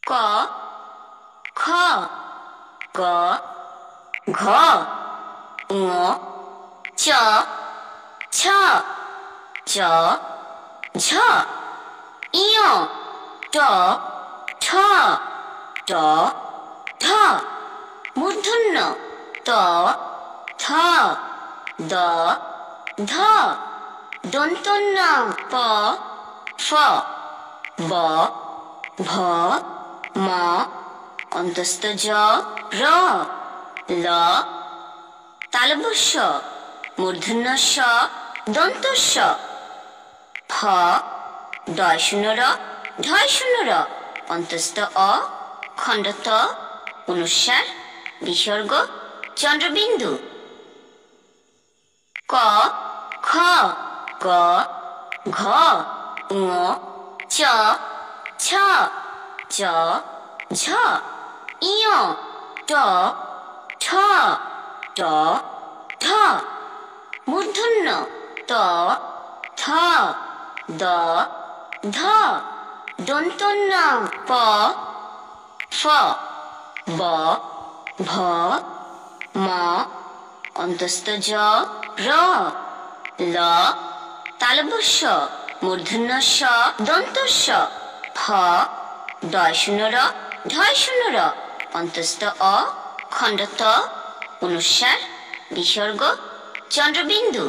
ক খ গ ঘ ঙ চ ছ চ ঝ ইয় ট ঠ ট ঢ মূর্ধন্য ত থ দ ধ দন্তন্য প ফ ব ভ ম অন্তস্থ জ র ল তালব্য শ মূর্ধন্য ষ দন্ত স ফ ডয় শূন্য র ঢয় শূন্য র অন্তস্থ অ খণ্ড ত অনুস্বার বিসর্গ চন্দ্রবিন্দু ক খ গ ঘ ঙ চ ছ চ ঝ ইয় ট ঠ ট ঢ মূর্ধন্য ত থ দ ধ দন্তন্য প ফ ব ভ ম অন্তস্থ জ র ল তালব্য শ মূর্ধন্য স দন্ত স ফ ডয় শূন্য র ঢয় শূন্য র অন্তস্থ অ খণ্ড ত অনুস্বার বিসর্গ চন্দ্রবিন্দু